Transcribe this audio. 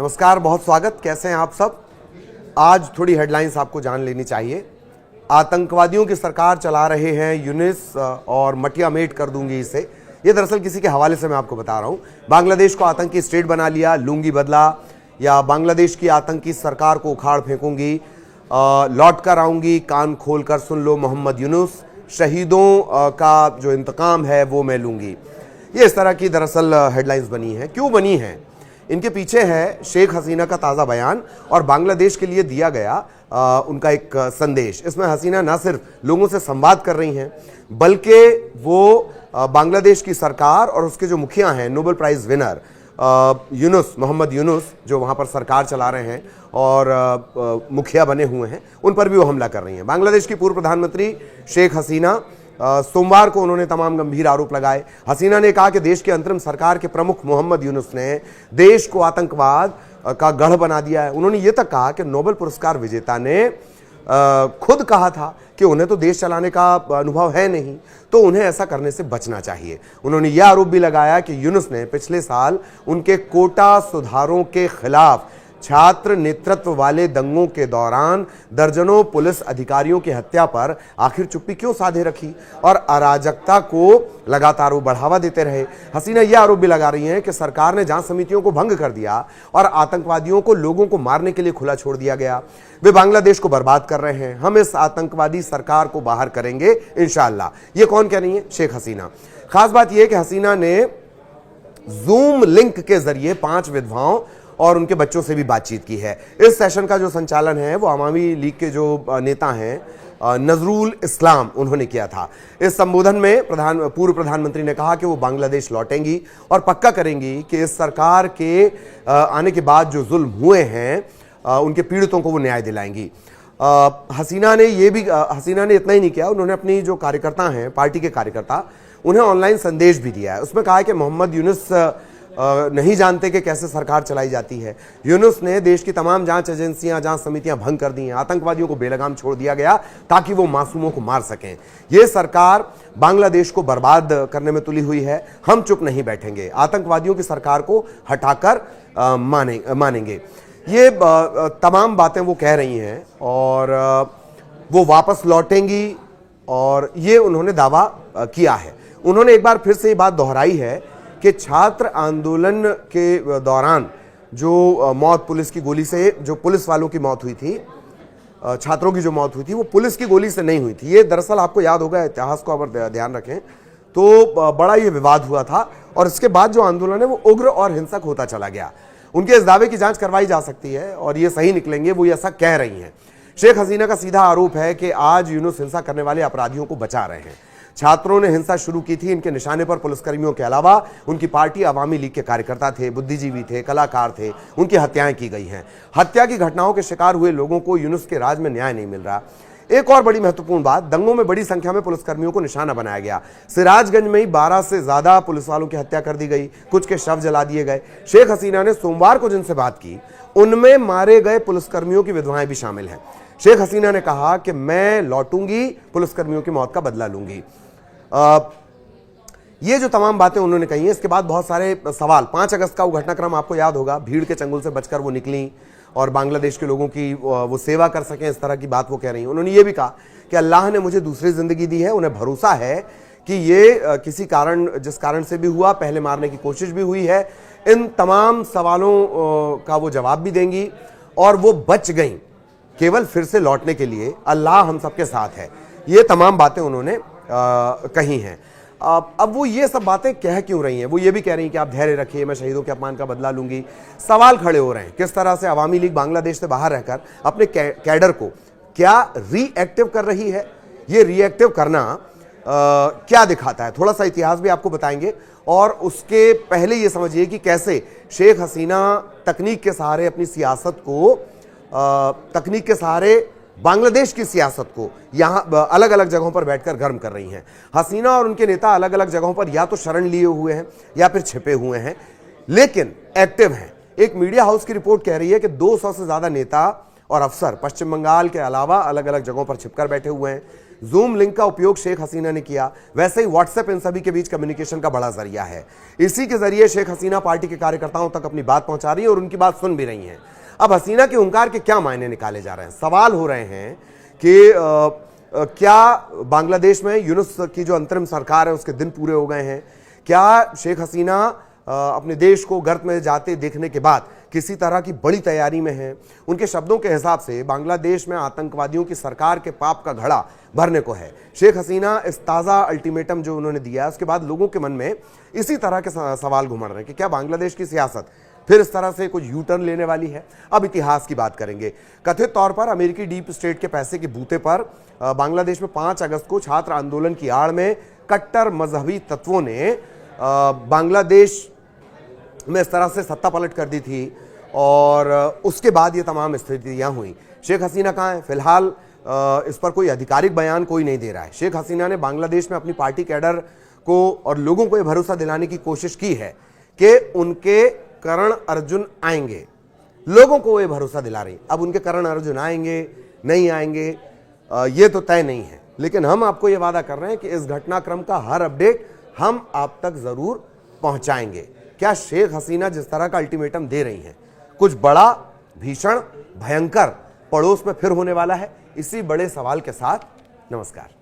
नमस्कार, बहुत स्वागत। कैसे हैं आप सब? आज थोड़ी हेडलाइंस आपको जान लेनी चाहिए। आतंकवादियों की सरकार चला रहे हैं यूनिस और मटिया मेट कर दूंगी इसे। ये दरअसल किसी के हवाले से मैं आपको बता रहा हूं। बांग्लादेश को आतंकी स्टेट बना लिया, लूंगी बदला, या बांग्लादेश की आतंकी सरकार को उखाड़ फेंकूंगी, लौट कर आऊंगी, कान खोल कर सुन लो मोहम्मद यूनुस, शहीदों का जो इंतकाम है वो मैं लूंगी। ये इस तरह की दरअसल हेडलाइंस बनी हैं। क्यों बनी हैं? इनके पीछे है शेख हसीना का ताज़ा बयान और बांग्लादेश के लिए दिया गया उनका एक संदेश। इसमें हसीना न सिर्फ लोगों से संवाद कर रही हैं, बल्कि वो बांग्लादेश की सरकार और उसके जो मुखिया हैं, Nobel prize winner Yunus, Mohammad Yunus, जो वहाँ पर सरकार चला रहे हैं और मुखिया बने हुए हैं, उन पर भी वो हमला कर रही हैं। बांग्लादेश की पूर्व प्रधानमंत्री शेख हसीना, सोमवार को उन्होंने तमाम गंभीर आरोप लगाए। हसीना ने कहा कि देश की अंतरिम सरकार के प्रमुख मोहम्मद यूनुस ने देश को आतंकवाद का गढ़ बना दिया है। उन्होंने ये तक कहा कि नोबेल पुरस्कार विजेता ने खुद कहा था कि उन्हें तो देश चलाने का अनुभव है नहीं, तो उन्हें ऐसा करने से बचना चाहिए। उन्होंने यह आरोप भी लगाया कि यूनुस ने पिछले साल उनके कोटा सुधारों के खिलाफ छात्र नेतृत्व वाले दंगों के दौरान दर्जनों पुलिस अधिकारियों की हत्या पर आखिर चुप्पी क्यों साधे रखी और अराजकता को लगातार वो बढ़ावा देते रहे। हसीना यह आरोप भी लगा रही हैं कि सरकार ने जांच समितियों को भंग कर दिया और आतंकवादियों को लोगों को मारने के लिए खुला छोड़ दिया गया। वे बांग्लादेश को बर्बाद कर रहे हैं। हम इस आतंकवादी सरकार को बाहर करेंगे इंशाअल्लाह। ये कौन कह रही है? शेख हसीना। खास बात यह कि हसीना ने जूम लिंक के जरिए 5 विधवाओं और उनके बच्चों से भी बातचीत की है। इस सेशन का जो संचालन है वो अवामी लीग के जो नेता हैं नजरुल इस्लाम, उन्होंने किया था। इस संबोधन में पूर्व प्रधानमंत्री ने कहा कि वो बांग्लादेश लौटेंगी और पक्का करेंगी कि इस सरकार के आने के बाद जो जुल्म हुए हैं उनके पीड़ितों को वो न्याय दिलाएंगी। हसीना ने इतना ही नहीं किया, उन्होंने अपनी जो कार्यकर्ता हैं, पार्टी के कार्यकर्ता, उन्हें ऑनलाइन संदेश भी दिया है। उसमें कहा है कि मोहम्मद यूनुस नहीं जानते कि कैसे सरकार चलाई जाती है। यूनुस ने देश की तमाम जांच एजेंसियां, जांच समितियां भंग कर दी हैं। आतंकवादियों को बेलगाम छोड़ दिया गया ताकि वो मासूमों को मार सकें। ये सरकार बांग्लादेश को बर्बाद करने में तुली हुई है। हम चुप नहीं बैठेंगे, आतंकवादियों की सरकार को हटाकर मानेंगे। ये तमाम बातें वो कह रही हैं और वो वापस लौटेंगी और ये उन्होंने दावा किया है। उन्होंने एक बार फिर से ये बात दोहराई है कि छात्र आंदोलन के दौरान जो मौत पुलिस की गोली से, जो पुलिस वालों की मौत हुई थी, छात्रों की जो मौत हुई थी, वो पुलिस की गोली से नहीं हुई थी। ये दरअसल आपको याद होगा, इतिहास को अगर ध्यान रखें तो बड़ा ये विवाद हुआ था और इसके बाद जो आंदोलन है वो उग्र और हिंसक होता चला गया। उनके इस दावे की जांच करवाई जा सकती है और ये सही निकलेंगे, वो ऐसा कह रही हैं। शेख हसीना का सीधा आरोप है कि आज यूनुस हिंसा करने वाले अपराधियों को बचा रहे हैं। छात्रों ने हिंसा शुरू की थी। इनके निशाने पर पुलिसकर्मियों के अलावा उनकी पार्टी अवामी लीग के कार्यकर्ता थे, बुद्धिजीवी थे, कलाकार थे। उनकी हत्याएं की गई हैं। हत्या की घटनाओं के शिकार हुए लोगों को यूनुस के राज में न्याय नहीं मिल रहा। एक और बड़ी महत्वपूर्ण बात, दंगों में बड़ी संख्या में पुलिसकर्मियों को निशाना बनाया गया। सिराजगंज में ही 12 से ज्यादा पुलिस वालों की हत्या कर दी गई, कुछ के शव जला दिए गए। शेख हसीना ने सोमवार को जिनसे बात की, उनमें मारे गए पुलिसकर्मियों की विधवाएं भी शामिल हैं। शेख हसीना ने कहा कि मैं लौटूंगी, पुलिसकर्मियों की मौत का बदला लूंगी। ये जो तमाम बातें उन्होंने कही हैं, इसके बाद बहुत सारे सवाल। 5 अगस्त का वो घटनाक्रम आपको याद होगा, भीड़ के चंगुल से बचकर वो निकली और बांग्लादेश के लोगों की वो सेवा कर सकें, इस तरह की बात वो कह रही हैं। उन्होंने ये भी कहा कि अल्लाह ने मुझे दूसरी जिंदगी दी है, उन्हें भरोसा है कि ये किसी कारण, जिस कारण से भी हुआ, पहले मारने की कोशिश भी हुई है, इन तमाम सवालों का वो जवाब भी देंगी और वो बच गई केवल फिर से लौटने के लिए। अल्लाह हम सबके साथ है। ये तमाम बातें उन्होंने कही हैं। अब वो ये सब बातें कह क्यों रही हैं? वो ये भी कह रही हैं कि आप धैर्य रखिए, मैं शहीदों के अपमान का बदला लूंगी। सवाल खड़े हो रहे हैं किस तरह से अवामी लीग बांग्लादेश से बाहर रहकर अपने कैडर को क्या रीएक्टिव कर रही है। ये रीएक्टिव करना क्या दिखाता है, थोड़ा सा इतिहास भी आपको बताएंगे। और उसके पहले ये समझिए कि कैसे शेख हसीना तकनीक के सहारे अपनी सियासत को, तकनीक के सहारे बांग्लादेश की सियासत को यहाँ अलग अलग जगहों पर बैठकर गर्म कर रही हैं। हसीना और उनके नेता अलग अलग जगहों पर या तो शरण लिए हुए हैं या फिर छिपे हुए हैं, लेकिन एक्टिव हैं। एक मीडिया हाउस की रिपोर्ट कह रही है कि 200 से ज्यादा नेता और अफसर पश्चिम बंगाल के अलावा अलग अलग जगहों पर छिपकर बैठे हुए हैं। जूम लिंक का उपयोग शेख हसीना ने किया, वैसे ही व्हाट्सएप इन सभी के बीच कम्युनिकेशन का बड़ा जरिया है। इसी के जरिए शेख हसीना पार्टी के कार्यकर्ताओं तक अपनी बात पहुंचा रही है और उनकी बात सुन भी रही हैं। अब हसीना के हुंकार के क्या मायने निकाले जा रहे हैं? सवाल हो रहे हैं कि क्या बांग्लादेश में यूनुस की जो अंतरिम सरकार है उसके दिन पूरे हो गए हैं? क्या शेख हसीना अपने देश को गर्त में जाते देखने के बाद किसी तरह की बड़ी तैयारी में है? उनके शब्दों के हिसाब से बांग्लादेश में आतंकवादियों की सरकार के पाप का घड़ा भरने को है। शेख हसीना इस ताज़ा अल्टीमेटम जो उन्होंने दिया, उसके बाद लोगों के मन में इसी तरह के सवाल घुमड़ रहे हैं कि क्या बांग्लादेश की सियासत फिर इस तरह से कुछ यू टर्न लेने वाली है? अब इतिहास की बात करेंगे। कथित तौर पर अमेरिकी डीप स्टेट के पैसे के बूते पर बांग्लादेश में 5 अगस्त को छात्र आंदोलन की आड़ में कट्टर मजहबी तत्वों ने बांग्लादेश में इस तरह से सत्ता पलट कर दी थी और उसके बाद ये तमाम स्थितियां हुई। शेख हसीना कहाँ है? फिलहाल इस पर कोई आधिकारिक बयान कोई नहीं दे रहा है। शेख हसीना ने बांग्लादेश में अपनी पार्टी कैडर को और लोगों को यह भरोसा दिलाने की कोशिश की है कि उनके करण अर्जुन आएंगे। लोगों को ये भरोसा दिला रही, अब उनके करण अर्जुन आएंगे नहीं आएंगे ये तो तय नहीं है, लेकिन हम आपको ये वादा कर रहे हैं कि इस घटनाक्रम का हर अपडेट हम आप तक जरूर पहुंचाएंगे। क्या शेख हसीना जिस तरह का अल्टीमेटम दे रही हैं, कुछ बड़ा भीषण भयंकर पड़ोस में फिर होने वाला है? इसी बड़े सवाल के साथ नमस्कार।